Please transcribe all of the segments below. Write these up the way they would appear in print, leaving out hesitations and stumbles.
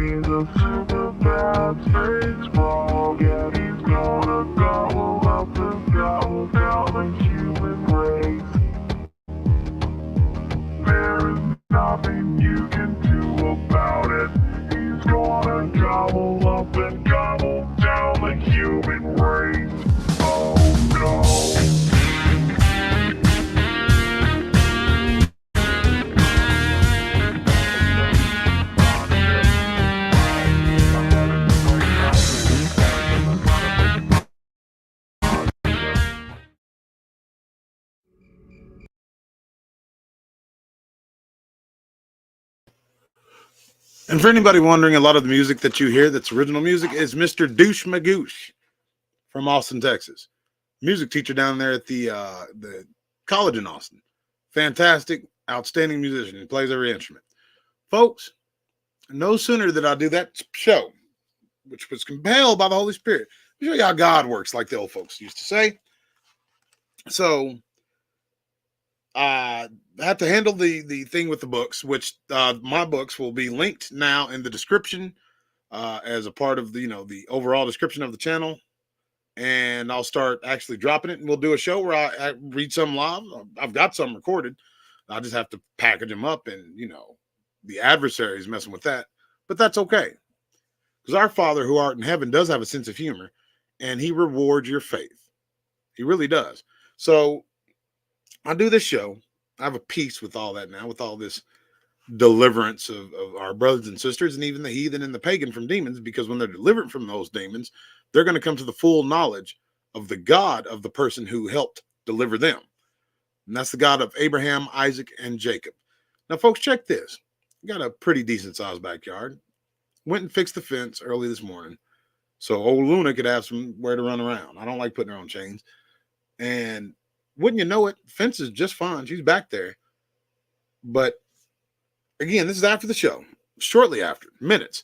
He's a super bad space frog, and he's gonna gobble up and gobble down the human race. There is nothing you can do about it. He's gonna gobble up and gobble down the human race. Oh no. And for anybody wondering, a lot of the music that you hear that's original music is Mr. Douche Magoosh from Austin, Texas. Music teacher down there at the college in Austin. Fantastic, outstanding musician. He plays every instrument. Folks, no sooner did I do that show, which was compelled by the Holy Spirit. Let me show you how God works, like the old folks used to say. So I had to handle the thing with the books, which my books will be linked now in the description as a part of the overall description of the channel. And I'll start actually dropping it, and we'll do a show where I read some live. I've got some recorded. I just have to package them up, and the adversary is messing with that, but that's okay, because our Father who art in heaven does have a sense of humor, and He rewards your faith. He really does. So I do this show. I have a peace with all that now, with all this deliverance of our brothers and sisters, and even the heathen and the pagan from demons, because when they're delivered from those demons, they're going to come to the full knowledge of the God of the person who helped deliver them. And that's the God of Abraham, Isaac, and Jacob. Now, folks, check this. Got a pretty decent sized backyard. Went and fixed the fence early this morning so old Luna could have somewhere to run around. I don't like putting her on chains. And wouldn't you know it, fence is just fine. She's back there. But again, this is after the show, shortly after, minutes.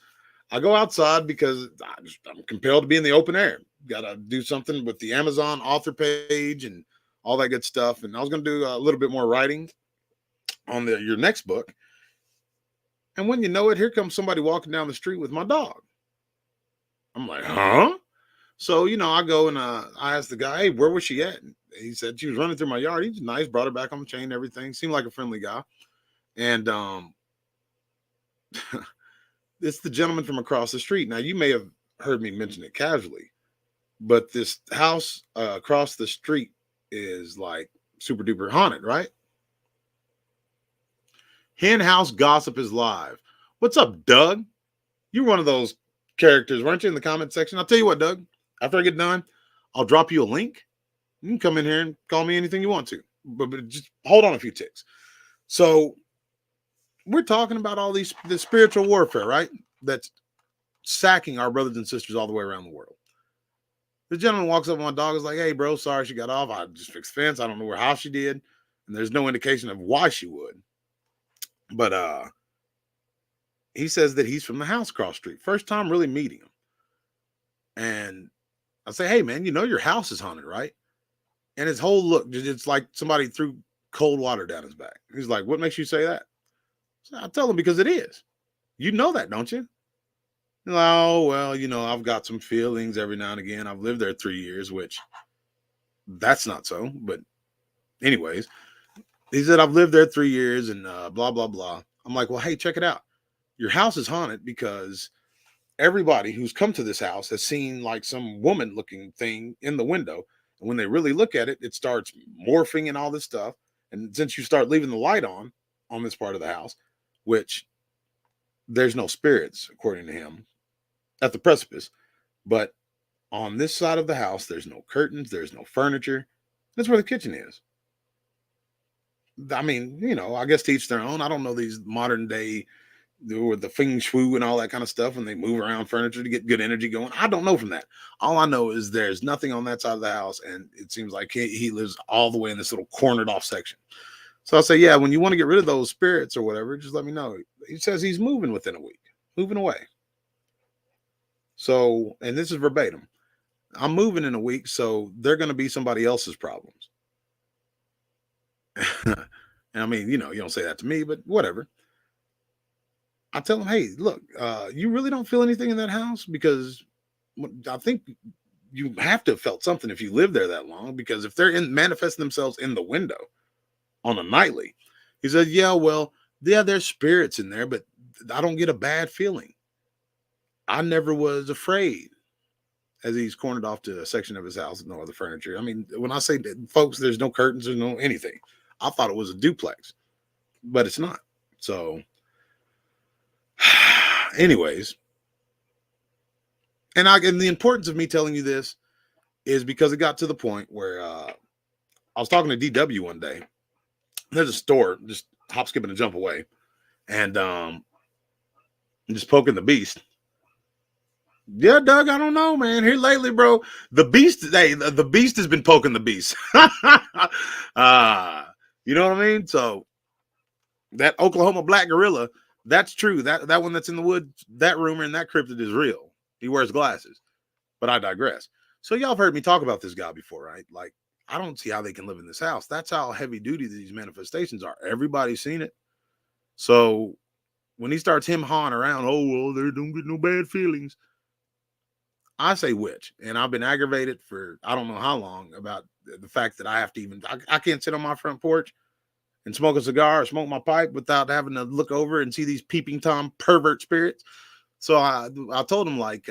I go outside because I'm compelled to be in the open air. Got to do something with the Amazon author page and all that good stuff. And I was going to do a little bit more writing on your next book. And when you know it, here comes somebody walking down the street with my dog. I'm like, huh? So, I go and I asked the guy, hey, where was she at? And he said she was running through my yard. He was nice, brought her back on the chain and everything. Seemed like a friendly guy. And it's the gentleman from across the street. Now, you may have heard me mention it casually, but this house across the street is like super duper haunted, right? Hen House Gossip is live. What's up, Doug? You're one of those characters, weren't you, in the comment section? I'll tell you what, Doug, after I get done, I'll drop you a link. You can come in here and call me anything you want to, but just hold on a few ticks. So we're talking about all this spiritual warfare, right? That's sacking our brothers and sisters all the way around the world. The gentleman walks up on my dog, is like, hey, bro, sorry she got off. I just fixed the fence. I don't know how she did. And there's no indication of why she would. But he says that he's from the house across street. First time really meeting him. And I say, hey, man, your house is haunted, right? And his whole look, it's like somebody threw cold water down his back. He's like, what makes you say that? So I tell him, because it is. You know that, don't you? Oh, well, I've got some feelings every now and again. I've lived there 3 years, which that's not so. But anyways, he said, I've lived there 3 years and blah, blah, blah. I'm like, well, hey, check it out. Your house is haunted because everybody who's come to this house has seen like some woman looking thing in the window. And when they really look at it, it starts morphing and all this stuff. And since you start leaving the light on this part of the house, which there's no spirits, according to him, at the precipice. But on this side of the house, there's no curtains, there's no furniture. That's where the kitchen is. I mean, I guess to each their own. I don't know these modern day with the feng shui and all that kind of stuff, and they move around furniture to get good energy going. I don't know from that. All I know is there's nothing on that side of the house, and it seems like he lives all the way in this little cornered off section. So I say, yeah, when you want to get rid of those spirits or whatever, just let me know. He says he's moving within a week, moving away. So, and this is verbatim, I'm moving in a week, so they're going to be somebody else's problems. And I mean, you don't say that to me, but whatever. I tell them, hey, look, you really don't feel anything in that house because I think you have to have felt something if you live there that long, because if they're manifesting themselves in the window on a nightly, he said, yeah, well, yeah, there's spirits in there, but I don't get a bad feeling. I never was afraid. As he's cornered off to a section of his house with no other furniture. I mean, when I say that, folks, there's no curtains, there's no anything. I thought it was a duplex, but it's not. So, anyways, and the importance of me telling you this is because it got to the point where I was talking to DW one day. There's a store just hop, skip, and a jump away, and just poking the beast. Yeah, Doug, I don't know, man. Here lately, bro, the beast, hey, the beast has been poking the beast. You know what I mean? So that Oklahoma black gorilla, that's true. That one that's in the woods, that rumor and that cryptid is real. He wears glasses. But I digress. So y'all have heard me talk about this guy before, right? Like, I don't see how they can live in this house. That's how heavy duty these manifestations are. Everybody's seen it. So when he starts hawing around, oh, well, they don't get no bad feelings. I say which, and I've been aggravated for I don't know how long about the fact that I have to even I can't sit on my front porch and smoke a cigar or smoke my pipe without having to look over and see these peeping Tom pervert spirits. So I told him, like,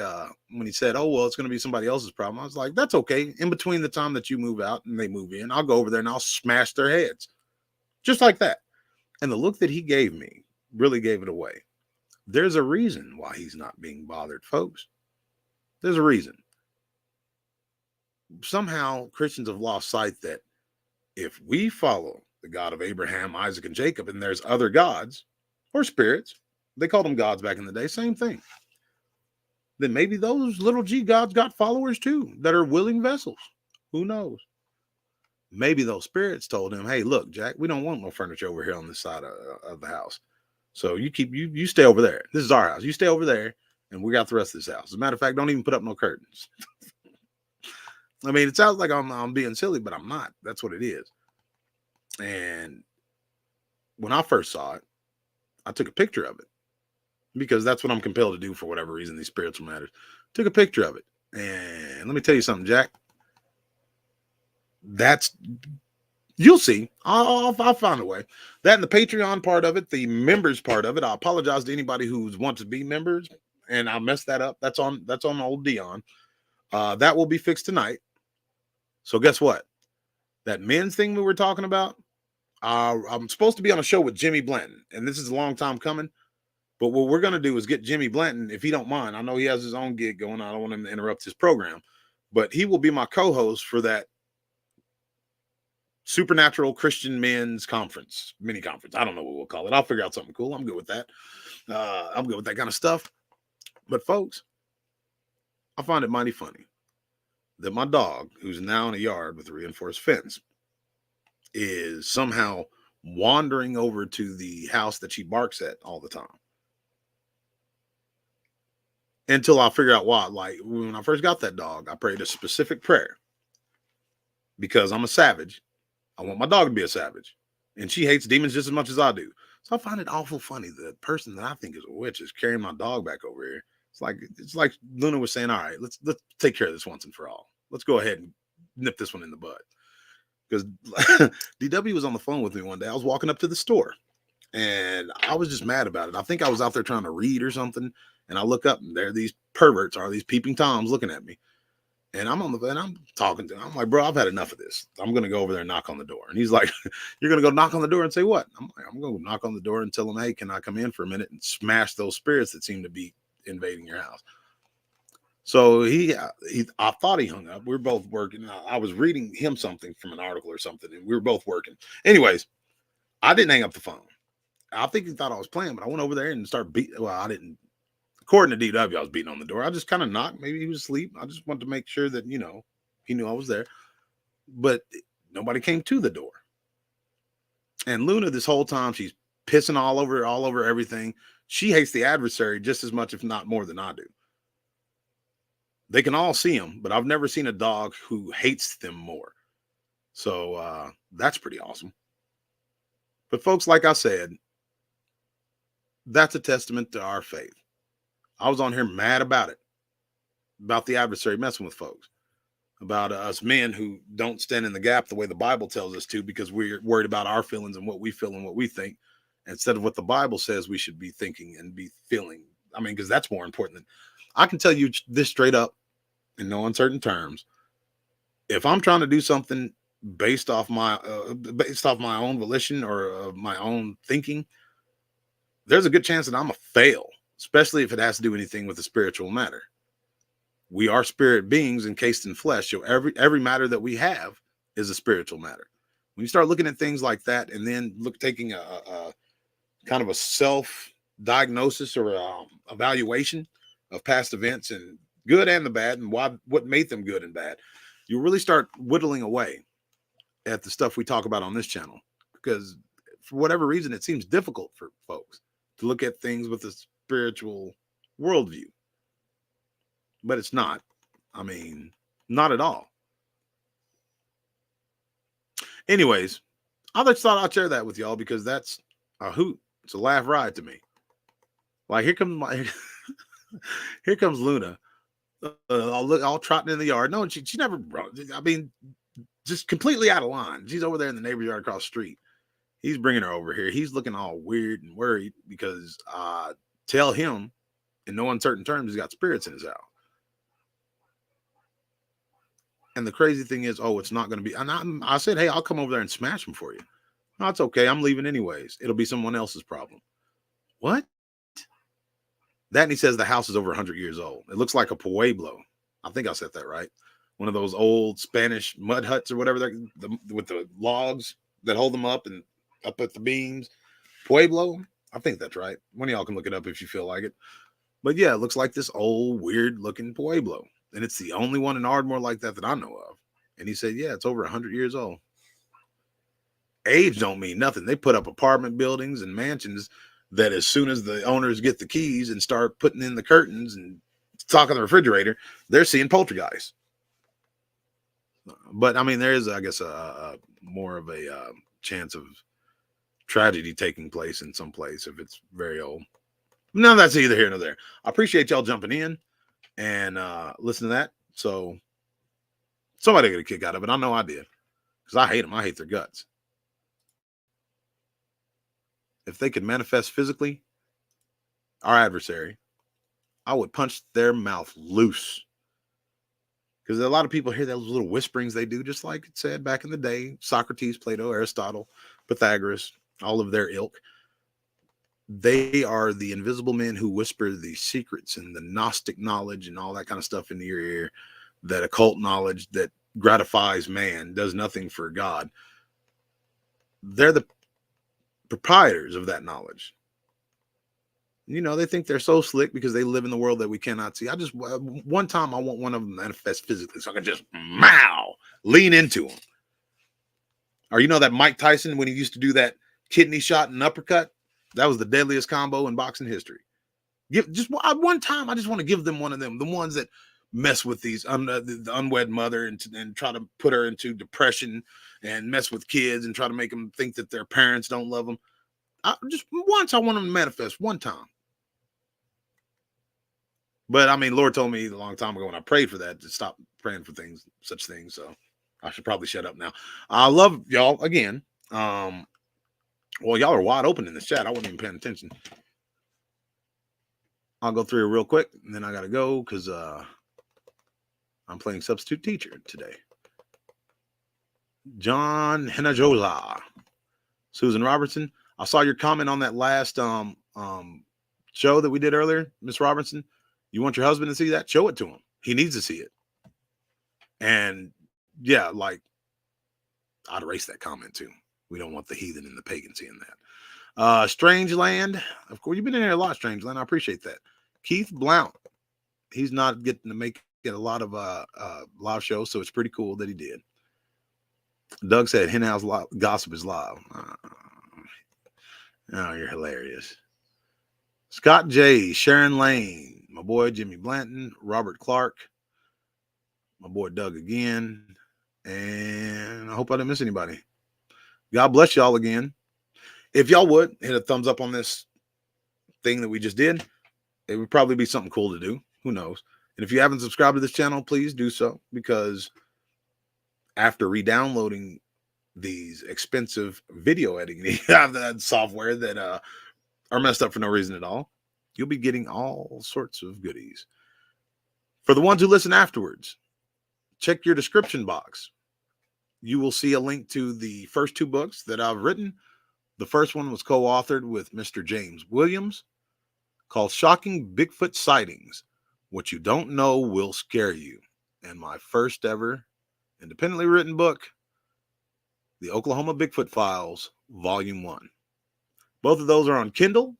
when he said, oh, well, it's going to be somebody else's problem. I was like, that's okay. In between the time that you move out and they move in, I'll go over there and I'll smash their heads. Just like that. And the look that he gave me really gave it away. There's a reason why he's not being bothered, folks. There's a reason. Somehow Christians have lost sight that if we follow the God of Abraham, Isaac, and Jacob, and there's other gods or spirits, they called them gods back in the day, same thing, then maybe those little g gods got followers too that are willing vessels. Who knows? Maybe those spirits told him, hey, look, Jack, we don't want no furniture over here on this side of the house. So you stay over there. This is our house. You stay over there, and we got the rest of this house. As a matter of fact, don't even put up no curtains. I mean, it sounds like I'm being silly, but I'm not. That's what it is. And when I first saw it, I took a picture of it because that's what I'm compelled to do for whatever reason, these spiritual matters. Took a picture of it. And let me tell you something, Jack. You'll see. I'll find a way. That and the Patreon part of it, the members part of it. I apologize to anybody who's wants to be members, and I messed that up. That's on old Dion. That will be fixed tonight. So guess what? That men's thing we were talking about, I'm supposed to be on a show with Jimmy Blanton, and this is a long time coming. But what we're going to do is get Jimmy Blanton, if he don't mind. I know he has his own gig going on. I don't want him to interrupt his program. But he will be my co-host for that Supernatural Christian Men's Conference, mini conference. I don't know what we'll call it. I'll figure out something cool. I'm good with that. I'm good with that kind of stuff. But folks, I find it mighty funny that my dog, who's now in a yard with a reinforced fence, is somehow wandering over to the house that she barks at all the time. Until I figure out why. Like, when I first got that dog, I prayed a specific prayer because I'm a savage. I want my dog to be a savage. And she hates demons just as much as I do. So I find it awful funny. The person that I think is a witch is carrying my dog back over here. It's like Luna was saying, all right, let's take care of this once and for all. Let's go ahead and nip this one in the bud. Because DW was on the phone with me one day. I was walking up to the store and I was just mad about it. I think I was out there trying to read or something. And I look up and there these perverts are, these peeping Toms looking at me. And I'm talking to him. I'm like, bro, I've had enough of this. I'm going to go over there and knock on the door. And he's like, you're going to go knock on the door and say what? I'm like, I'm going to knock on the door and tell him, hey, can I come in for a minute and smash those spirits that seem to be invading your house? So I thought he hung up. We were both working. I was reading him something from an article or something, and we were both working. Anyways, I didn't hang up the phone. I think he thought I was playing, but I went over there and started beating. Well, I didn't. According to DW, I was beating on the door. I just kind of knocked. Maybe he was asleep. I just wanted to make sure that, he knew I was there. But nobody came to the door. And Luna, this whole time, she's pissing all over everything. She hates the adversary just as much, if not more, than I do. They can all see him, but I've never seen a dog who hates them more. So that's pretty awesome. But folks, like I said, That's a testament to our faith. I was on here mad about it, about the adversary messing with folks, about us men who don't stand in the gap the way the Bible tells us to, because we're worried about our feelings and what we feel and what we think, instead of what the Bible says we should be thinking and be feeling. I mean, because that's more important than, I can tell you this straight up in no uncertain terms. If I'm trying to do something based off my own volition or my own thinking, there's a good chance that I'm a fail, especially if it has to do anything with the spiritual matter. We are spirit beings encased in flesh, so every matter that we have is a spiritual matter. When you start looking at things like that, and then taking a kind of a self diagnosis or evaluation of past events, and good and the bad, and what made them good and bad, you really start whittling away at the stuff we talk about on this channel, because for whatever reason it seems difficult for folks to look at things with a spiritual worldview. But it's not. I mean, not at all. Anyways, I just thought I'd share that with y'all, because that's a hoot. It's a laugh ride to me. Like, here comes here comes Luna, all trotting in the yard. No, she never. I mean, just completely out of line. She's over there in the neighbor's yard across the street. He's bringing her over here. He's looking all weird and worried because tell him in no uncertain terms he's got spirits in his house. And the crazy thing is, it's not going to be. And I said, hey, I'll come over there and smash them for you. No, it's okay. I'm leaving anyways. It'll be someone else's problem. What? That, and he says the house is over 100 years old. It looks like a Pueblo. I think I said that right. One of those old Spanish mud huts or whatever, with the logs that hold them up and up at the beams. Pueblo? I think that's right. One of y'all can look it up if you feel like it. But yeah, it looks like this old, weird-looking Pueblo. And it's the only one in Ardmore like that I know of. And he said, yeah, it's over 100 years old. Age don't mean nothing. They put up apartment buildings and mansions that as soon as the owners get the keys and start putting in the curtains and stocking the refrigerator, they're seeing poltergeists. But I mean, there is, I guess, a more of a chance of tragedy taking place in some place if it's very old. No, that's either here nor there. I appreciate y'all jumping in and listen to that. So somebody got a kick out of it. I know I did, because I hate them. I hate their guts. If they could manifest physically, our adversary, I would punch their mouth loose. Because a lot of people hear those little whisperings they do, just like it said back in the day, Socrates, Plato, Aristotle, Pythagoras, all of their ilk. They are the invisible men who whisper the secrets and the Gnostic knowledge and all that kind of stuff into your ear, that occult knowledge that gratifies man, does nothing for God. They're the proprietors of that knowledge. You know, they think they're so slick because they live in the world that we cannot see. One time I want one of them to manifest physically so I can just lean into them. Or you know that Mike Tyson, when he used to do that kidney shot and uppercut, that was the deadliest combo in boxing history. One time, I just want to give them one of them, the ones that mess with the unwed mother and try to put her into depression and mess with kids and try to make them think that their parents don't love them. Just once, I want them to manifest one time. But I mean, Lord told me a long time ago when I prayed for that to stop praying for such things. So I should probably shut up now. I love y'all again. Well, y'all are wide open in this chat. I wasn't even paying attention. I'll go through it real quick, and then I got to go because I'm playing substitute teacher today. John Henajola, Susan Robertson. I saw your comment on that last show that we did earlier, Miss Robertson. You want your husband to see that? Show it to him. He needs to see it. And yeah, like, I'd erase that comment too. We don't want the heathen and the pagan seeing that. Strange Land. Of course, you've been in here a lot, Strange Land. I appreciate that. Keith Blount. He's not getting to get a lot of live shows, so it's pretty cool that he did. Doug said Hen House Gossip is live. Oh, you're hilarious. Scott J, Sharon Lane, my boy Jimmy Blanton, Robert Clark, my boy Doug again, and I hope I didn't miss anybody. God bless y'all again. If y'all would hit a thumbs up on this thing that we just did, it would probably be something cool to do. Who knows? And if you haven't subscribed to this channel, please do so, because after re-downloading these expensive video editing software that are messed up for no reason at all, you'll be getting all sorts of goodies. For the ones who listen afterwards, check your description box. You will see a link to the first 2 books that I've written. The first one was co-authored with Mr. James Williams, called Shocking Bigfoot Sightings. What You Don't Know Will Scare You. And my first ever independently written book, The Oklahoma Bigfoot Files, Volume 1. Both of those are on Kindle.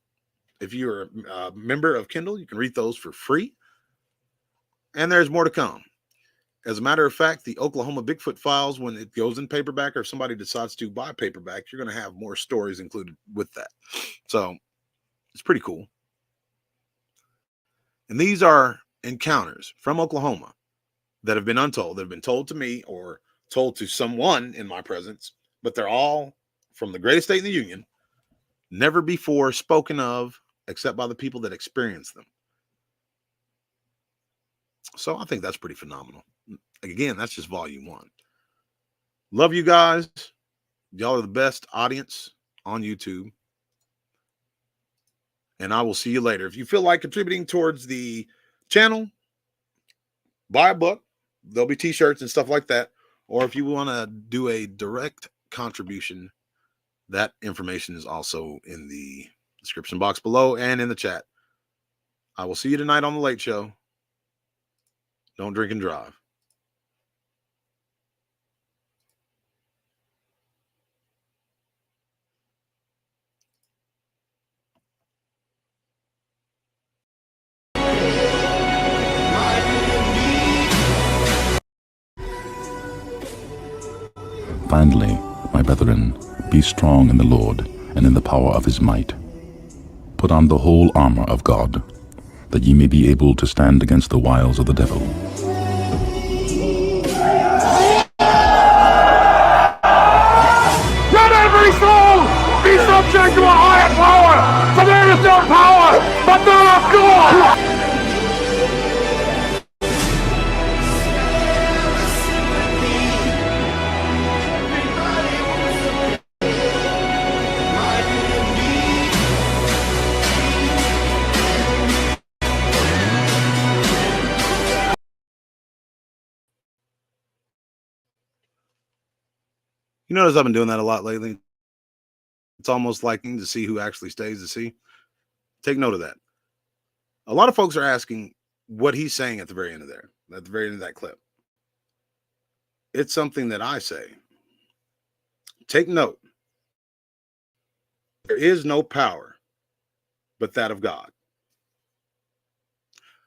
If you're a member of Kindle, you can read those for free. And there's more to come. As a matter of fact, the Oklahoma Bigfoot Files, when it goes in paperback, or if somebody decides to buy paperback, you're going to have more stories included with that. So it's pretty cool. And these are encounters from Oklahoma that have been untold, that have been told to me or told to someone in my presence, but they're all from the greatest state in the union, never before spoken of except by the people that experience them. So I think that's pretty phenomenal. Again, that's just volume 1. Love you guys. Y'all are the best audience on YouTube. And I will see you later. If you feel like contributing towards the channel, buy a book. There'll be t-shirts and stuff like that. Or if you want to do a direct contribution, that information is also in the description box below and in the chat. I will see you tonight on The Late Show. Don't drink and drive. Finally, my brethren, be strong in the Lord and in the power of his might. Put on the whole armor of God, that ye may be able to stand against the wiles of the devil. Let every soul be subject to a higher power, for there is no power but that of God. You notice I've been doing that a lot lately. It's almost like to see who actually stays to see. Take note of that. A lot of folks are asking what he's saying at the very end of there, at the very end of that clip. It's something that I say. Take note. There is no power but that of God.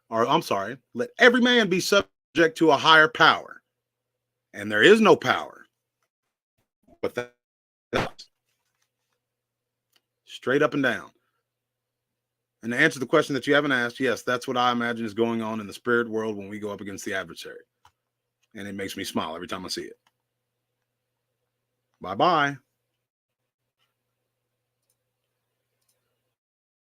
Or I'm sorry, let every man be subject to a higher power. And there is no power but that. Straight up and down. And to answer the question that you haven't asked, yes, that's what I imagine is going on in the spirit world when we go up against the adversary. And it makes me smile every time I see it. Bye-bye.